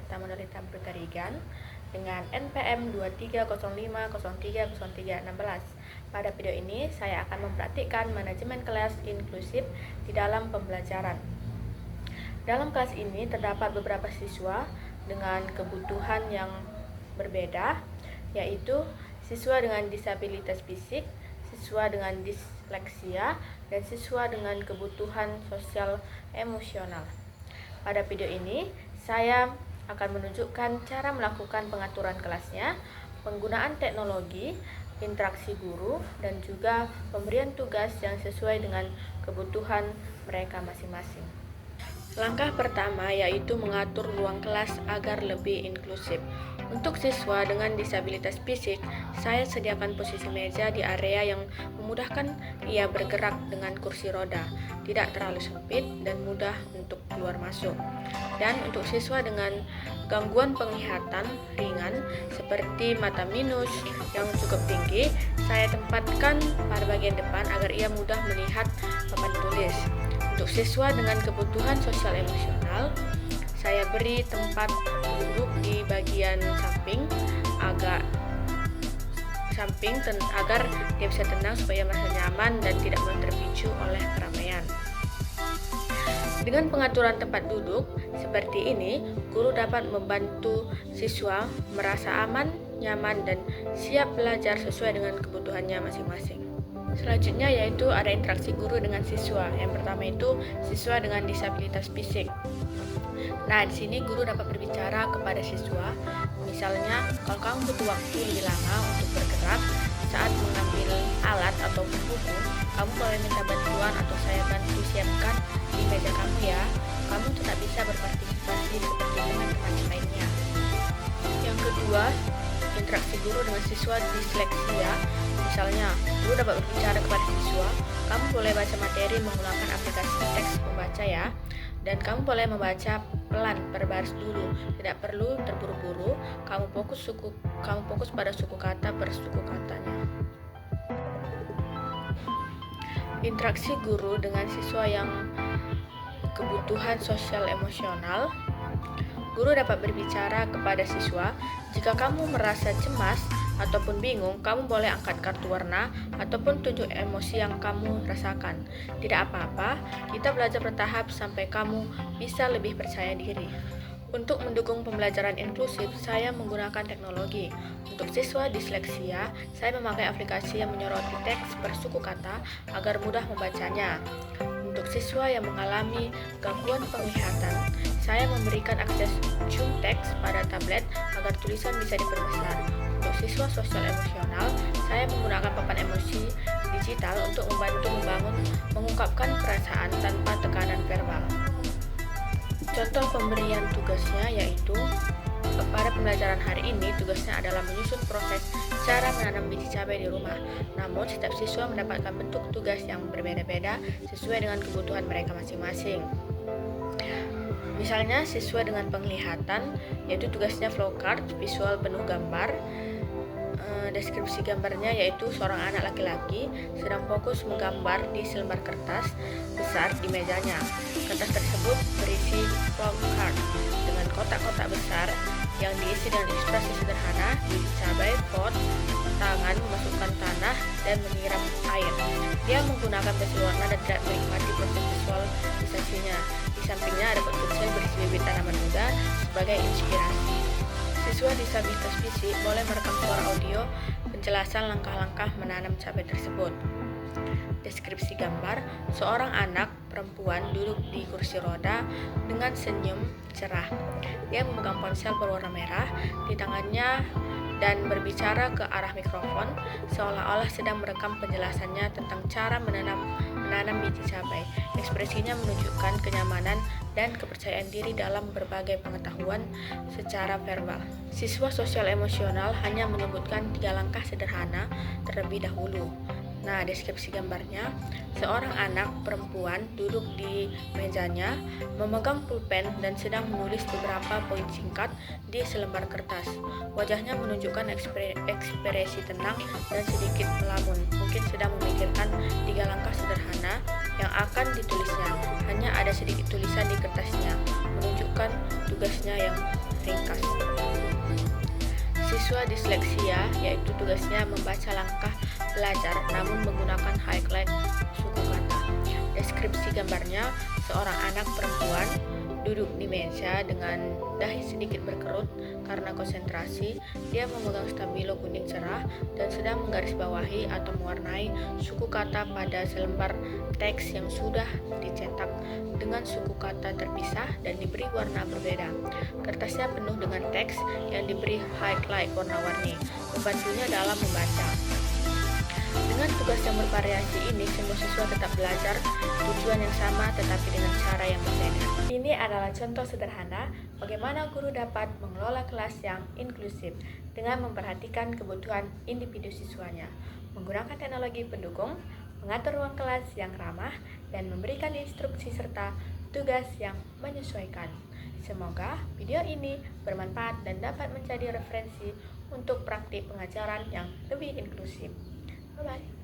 peserta modalitas bertarigan dengan NPM 2305030316. Pada video ini saya akan mempraktikkan manajemen kelas inklusif di dalam pembelajaran. Dalam kelas ini terdapat beberapa siswa dengan kebutuhan yang berbeda, yaitu siswa dengan disabilitas fisik, siswa dengan disleksia, dan siswa dengan kebutuhan sosial emosional. Pada video ini, saya akan menunjukkan cara melakukan pengaturan kelasnya, penggunaan teknologi, interaksi guru, dan juga pemberian tugas yang sesuai dengan kebutuhan mereka masing-masing. Langkah pertama yaitu mengatur ruang kelas agar lebih inklusif. Untuk siswa dengan disabilitas fisik, saya sediakan posisi meja di area yang memudahkan ia bergerak dengan kursi roda, tidak terlalu sempit dan mudah untuk keluar masuk. Dan untuk siswa dengan gangguan penglihatan ringan seperti mata minus yang cukup tinggi, saya tempatkan pada bagian depan agar ia mudah melihat papan tulis. Untuk siswa dengan kebutuhan sosial emosional, saya beri tempat duduk di bagian agar dia bisa tenang supaya merasa nyaman dan tidak terpicu oleh keramaian. Dengan pengaturan tempat duduk seperti ini, guru dapat membantu siswa merasa aman, nyaman, dan siap belajar sesuai dengan kebutuhannya masing-masing. Selanjutnya yaitu ada interaksi guru dengan siswa. Yang pertama itu siswa dengan disabilitas fisik. Nah, di sini guru dapat berbicara kepada siswa. Misalnya, kalau kamu butuh waktu lebih lama untuk bergerak saat mengambil alat atau buku, kamu boleh minta bantuan atau saya bantu siapkan di meja kamu ya. Kamu tetap bisa berpartisipasi seperti teman-teman lainnya. Yang kedua, interaksi guru dengan siswa disleksia. Misalnya, guru dapat berbicara kepada siswa, kamu boleh baca materi menggunakan aplikasi teks membaca ya. Dan kamu boleh membaca pelan berbaris dulu, tidak perlu terburu-buru. Kamu fokus pada suku kata per suku katanya. Interaksi guru dengan siswa yang kebutuhan sosial emosional. Guru dapat berbicara kepada siswa, jika kamu merasa cemas ataupun bingung, kamu boleh angkat kartu warna ataupun tunjuk emosi yang kamu rasakan. Tidak apa-apa, kita belajar bertahap sampai kamu bisa lebih percaya diri. Untuk mendukung pembelajaran inklusif, saya menggunakan teknologi. Untuk siswa disleksia, saya memakai aplikasi yang menyoroti teks per suku kata agar mudah membacanya. Untuk siswa yang mengalami gangguan penglihatan, saya memberikan akses zoom teks pada tablet agar tulisan bisa diperbesar. Untuk siswa sosial emosional, saya menggunakan papan emosi digital untuk membantu mengungkapkan perasaan tanpa tekanan verbal. Contoh pemberian tugasnya yaitu pada pembelajaran hari ini, tugasnya adalah menyusun proses cara menanam biji cabai di rumah. Namun, setiap siswa mendapatkan bentuk tugas yang berbeda-beda sesuai dengan kebutuhan mereka masing-masing. Misalnya, siswa dengan penglihatan, yaitu tugasnya flowchart, visual penuh gambar. Deskripsi gambarnya yaitu seorang anak laki-laki sedang fokus menggambar di selembar kertas besar di mejanya. Kertas tersebut berisi flowchart dengan kotak-kotak besar yang diisi dengan ilustrasi sederhana, biji cabai, pot, tangan memasukkan tanah, dan menyiram air. Dia menggunakan pensil warna dan tidak menikmati proses visualisasinya. Di sampingnya ada pot kecil berisi bibit tanaman muda sebagai inspirasi. Siswa disabilitas fisik boleh merekam suara audio penjelasan langkah-langkah menanam cabai tersebut. Deskripsi gambar, seorang anak perempuan duduk di kursi roda dengan senyum cerah. Dia memegang ponsel berwarna merah di tangannya dan berbicara ke arah mikrofon seolah-olah sedang merekam penjelasannya tentang cara menanam biji cabai. Ekspresinya menunjukkan kenyamanan dan kepercayaan diri dalam berbagai pengetahuan secara verbal. Siswa sosial emosional hanya menyebutkan 3 langkah sederhana terlebih dahulu. Nah, deskripsi gambarnya, seorang anak perempuan duduk di mejanya, memegang pulpen dan sedang menulis beberapa poin singkat di selembar kertas. Wajahnya menunjukkan ekspresi tenang dan sedikit melamun, mungkin sedang memikirkan 3 langkah sederhana yang akan ditulisnya. Hanya ada sedikit tulisan di kertasnya, menunjukkan tugasnya yang ringkas. Siswa disleksia, yaitu tugasnya membaca langkah belajar namun menggunakan highlight suku kata. Deskripsi gambarnya, seorang anak perempuan duduk di meja dengan dahi sedikit berkerut karena konsentrasi. Dia memegang stabilo kuning cerah dan sedang menggarisbawahi atau mewarnai suku kata pada selembar teks yang sudah dicetak dengan suku kata terpisah dan diberi warna berbeda. Kertasnya penuh dengan teks yang diberi highlight warna-warni, membantunya dalam membaca. Dengan tugas yang bervariasi ini, semua siswa tetap belajar tujuan yang sama tetapi dengan cara yang berbeda. Ini adalah contoh sederhana bagaimana guru dapat mengelola kelas yang inklusif dengan memperhatikan kebutuhan individu siswanya, menggunakan teknologi pendukung, mengatur ruang kelas yang ramah, dan memberikan instruksi serta tugas yang menyesuaikan. Semoga video ini bermanfaat dan dapat menjadi referensi untuk praktik pengajaran yang lebih inklusif. Bye-bye.